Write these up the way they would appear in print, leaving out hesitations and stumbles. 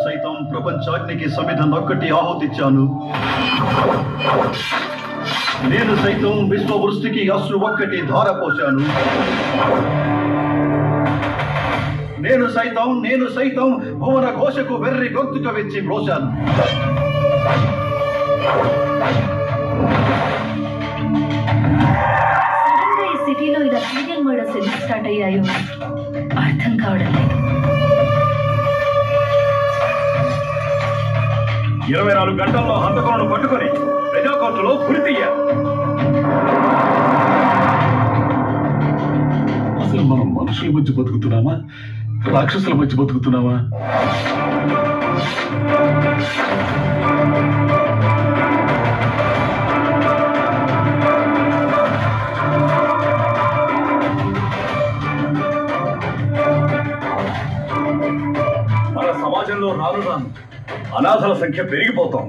సైతం ప్రపంచాగ్నికి సమిధనొక్కటి ఆహుతిచ్చాను. నేను సైతం విశ్వవృష్టికి అశ్రు ఒక్కటి ధారపోశాను. నేను సైతం భువన ఘోషకు వెర్రి గొంతుక వెచ్చి మ్రోశాను. ఈ సిటీలో ఇలా సీరియల్ మర్డర్స్ ఎందుకు స్టార్ట్ అయ్యాయో అర్థం కావడం లేదు. 24 గంటల్లో హంతకులను పట్టుకొని ప్రజా కోర్టులో గురి తీయాలి. అసలు మనం మనుషుల మధ్య బతుకుతున్నామా, రాక్షసుల మధ్య బతుకుతున్నామా? మన సమాజంలో రాను అనాథల సంఖ్య పెరిగిపోతాం.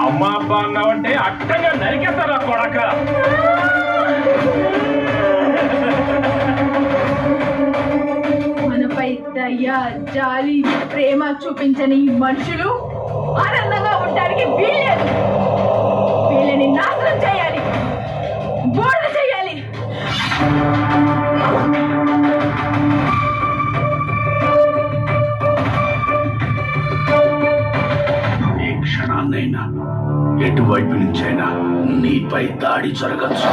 అమ్మ అబ్బ అన్నావంటే అట్టగా నరికేస్తారా కొడక. మనపై దయ, జాలి, ప్రేమ చూపించని ఈ మనుషులు ఆనందంగా ఉండడానికి వీల్లేదు. వీళ్ళని నాశనం చేయాలి, బోర్డు చేయాలి. ఏ క్షణాన్నైనా ఎటువైపు నుంచైనా నీపై దాడి జరగచ్చు.